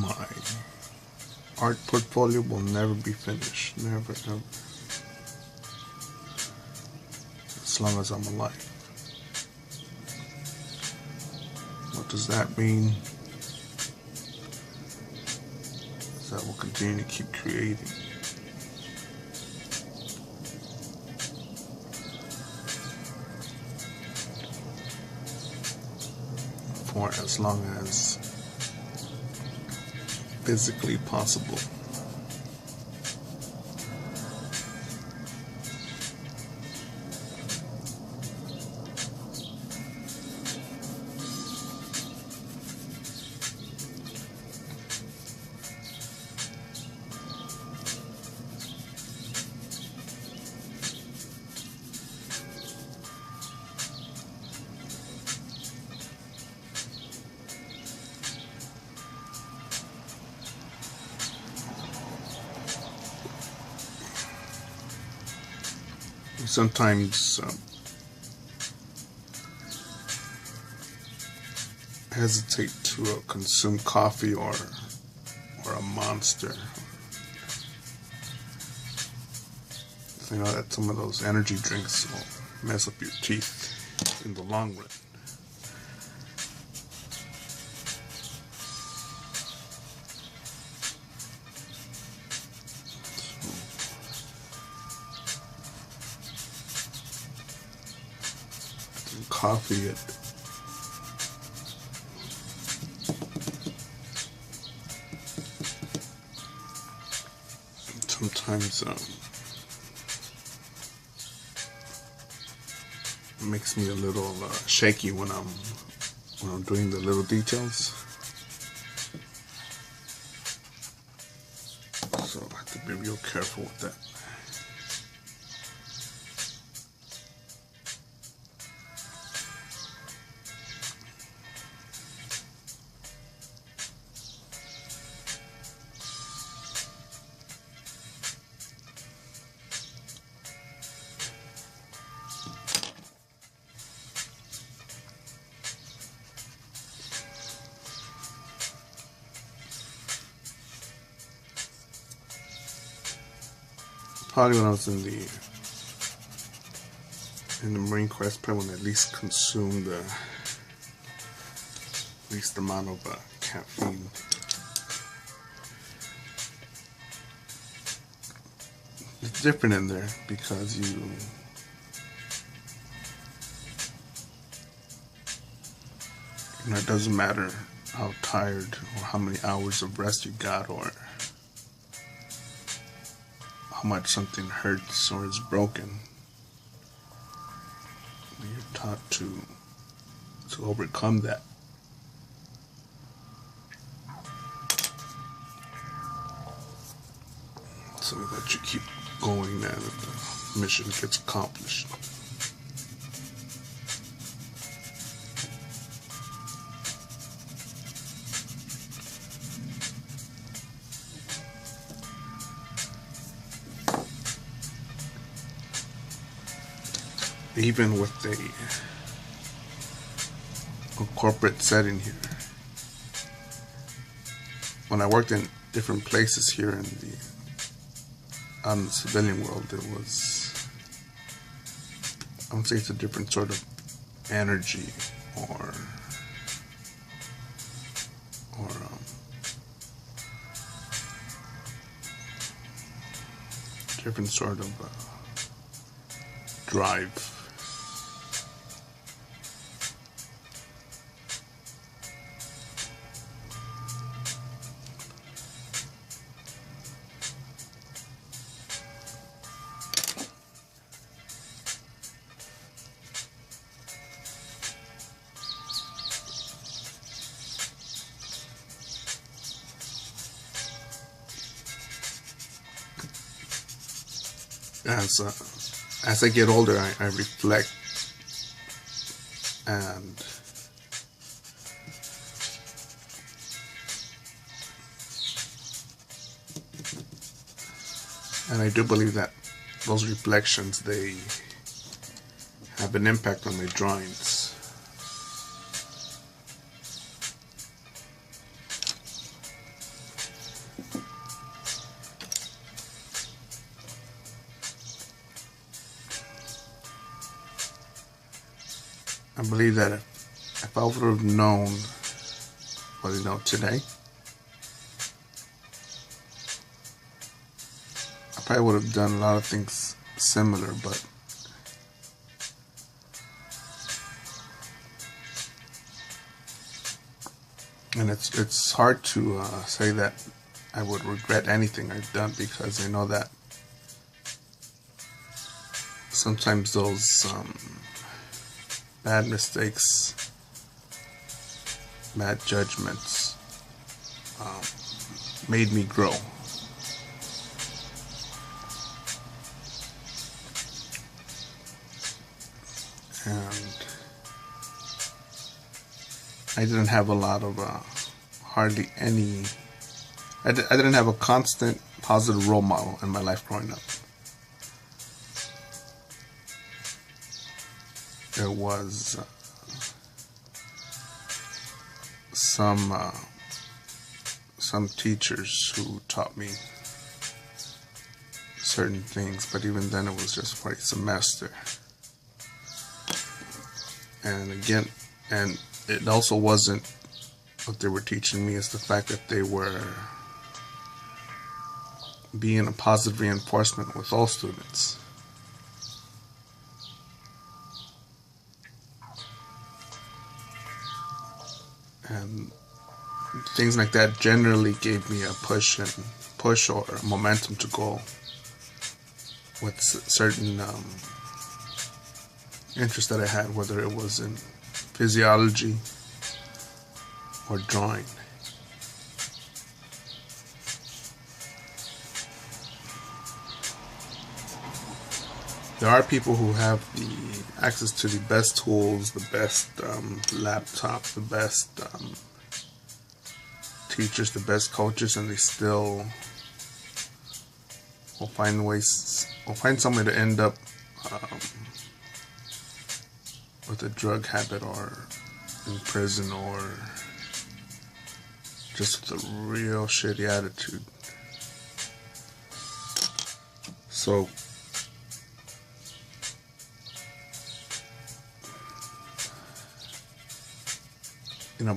my art portfolio will never be finished. Never, ever. As long as I'm alive. What does that mean? Is that we'll continue to keep creating. For as long as physically possible. Sometimes hesitate to consume coffee or a Monster. You know that some of those energy drinks will mess up your teeth in the long run. Coffee sometimes makes me a little shaky when I'm doing the little details. So I have to be real careful with that. Probably when I was in the Marine Corps, that's probably when I at least consumed the least amount of caffeine. It's different in there because it doesn't matter how tired or how many hours of rest you got or how much something hurts or is broken. You're taught to overcome that. So that you keep going and the mission gets accomplished. Even with a corporate setting here, when I worked in different places here out in the civilian world, it was, I would say it's a different sort of energy or different sort of drive. As I get older, I reflect and I do believe that those reflections, they have an impact on my drawings. I believe that if I would have known what I know today, I probably would have done a lot of things similar, but and it's hard to say that I would regret anything I've done, because I know that sometimes those bad mistakes, bad judgments made me grow. And I didn't have a lot of, hardly any, I didn't have a constant positive role model in my life growing up. There was some teachers who taught me certain things, but even then it was just for a semester. And again, and it also wasn't what they were teaching me, is the fact that they were being a positive reinforcement with all students. And things like that generally gave me a push or momentum to go with certain interests that I had, whether it was in physiology or drawing. There are people who have the access to the best tools, the best laptop, the best teachers, the best coaches, and they still will find some way to end up with a drug habit, or in prison, or just with a real shitty attitude. So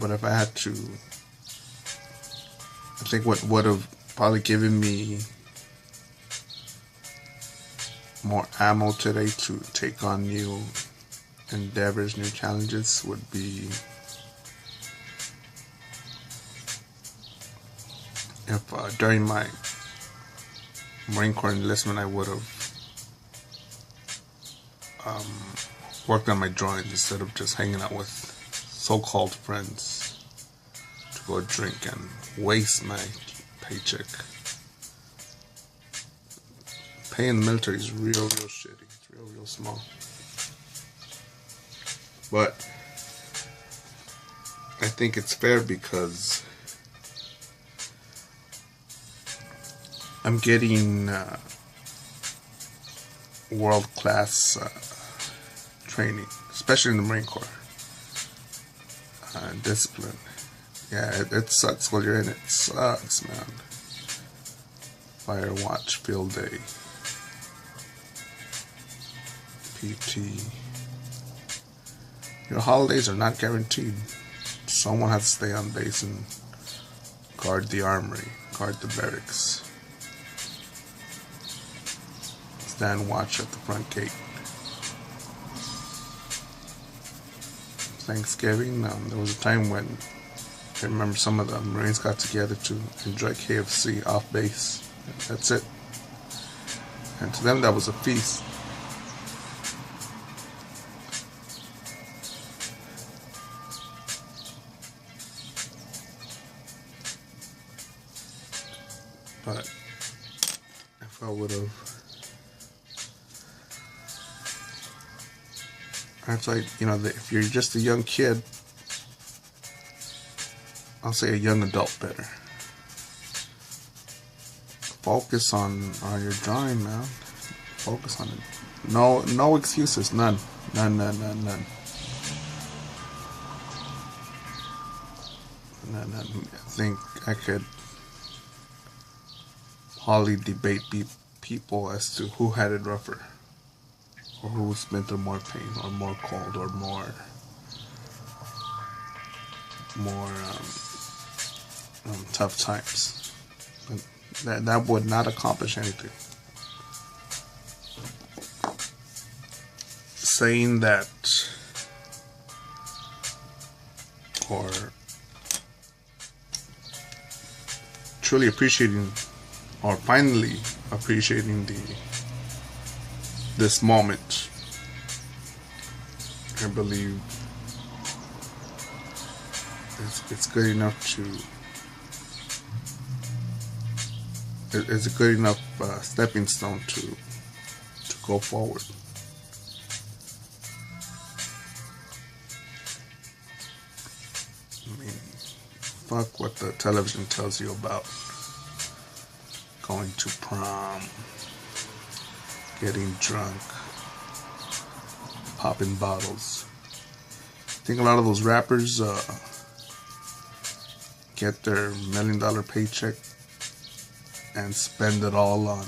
but if I had to, I think what would have probably given me more ammo today to take on new endeavors, new challenges, would be if during my Marine Corps enlistment I would have worked on my drawings instead of just hanging out with so-called friends to go drink and waste my paycheck. Pay in the military is real shitty. It's real small. But I think it's fair because I'm getting world-class training, especially in the Marine Corps. Discipline. Yeah, it sucks while you're in it. It sucks, man. Fire watch, field day, PT. Your holidays are not guaranteed. Someone has to stay on base and guard the armory, guard the barracks, stand watch at the front gate. Thanksgiving, there was a time when I remember some of the Marines got together to enjoy KFC off base. That's it. And to them that was a feast. But if I would have, it's like, if you're just a young kid, I'll say a young adult better. Focus on your drawing, man. Focus on it. No excuses. None. I think I could hardly debate people as to who had it rougher, or who's been through more pain, or more cold, or more more tough times. But that would not accomplish anything. Saying that, or truly appreciating, or finally appreciating this moment, I believe it's good enough it's a good enough stepping stone to go forward. I mean, fuck what the television tells you about going to prom, getting drunk, popping bottles. I think a lot of those rappers get their $1 million paycheck and spend it all on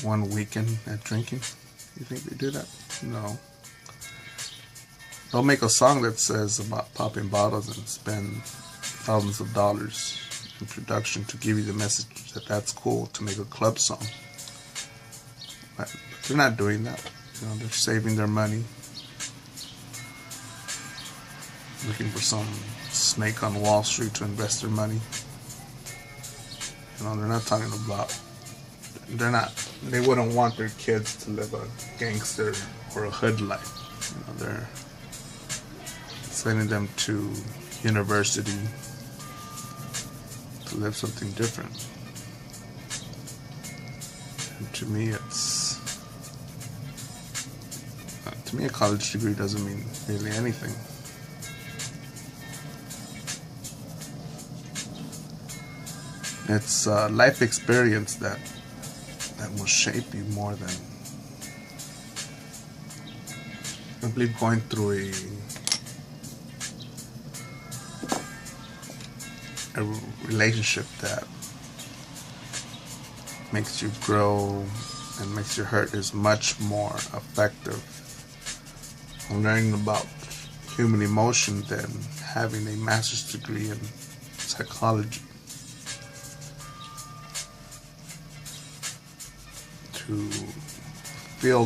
one weekend at drinking. You think they do that? No. They'll make a song that says about popping bottles and spend thousands of dollars in production to give you the message that that's cool to make a club song. But they're not doing that. You know, they're saving their money, looking for some snake on Wall Street to invest their money. You know, they're not talking about, they wouldn't want their kids to live a gangster or a hood life. You know, they're sending them to university to live something different. And to me, a college degree doesn't mean really anything. It's life experience that will shape you more than, I believe, going through a relationship that makes you grow and makes you hurt is much more effective on learning about human emotion than having a master's degree in psychology. To feel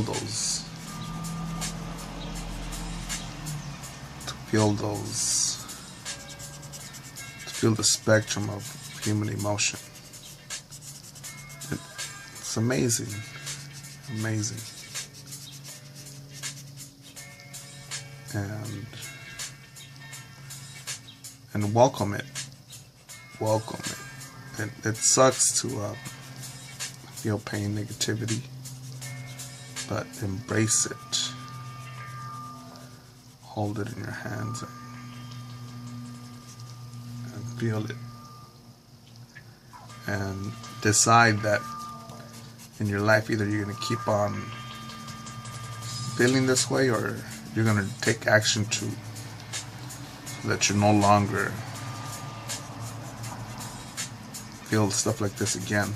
the spectrum of human emotion. It's amazing. And welcome it. It sucks to feel pain, negativity, but embrace it. Hold it in your hands and feel it. And decide that in your life either you're going to keep on feeling this way or you're going to take action so that you no longer feel stuff like this again.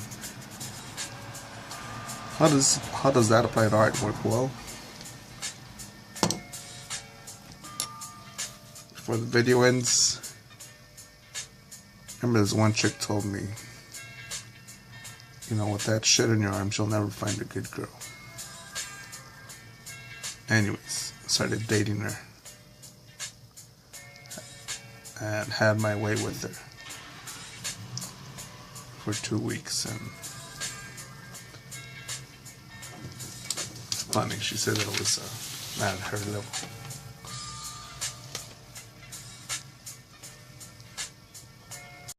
How does that apply to art? Work well? Before the video ends, remember this one chick told me, you know, with that shit in your arms, you'll never find a good girl. Anyways, started dating her and had my way with her for 2 weeks, and funny, she said it was not at her level.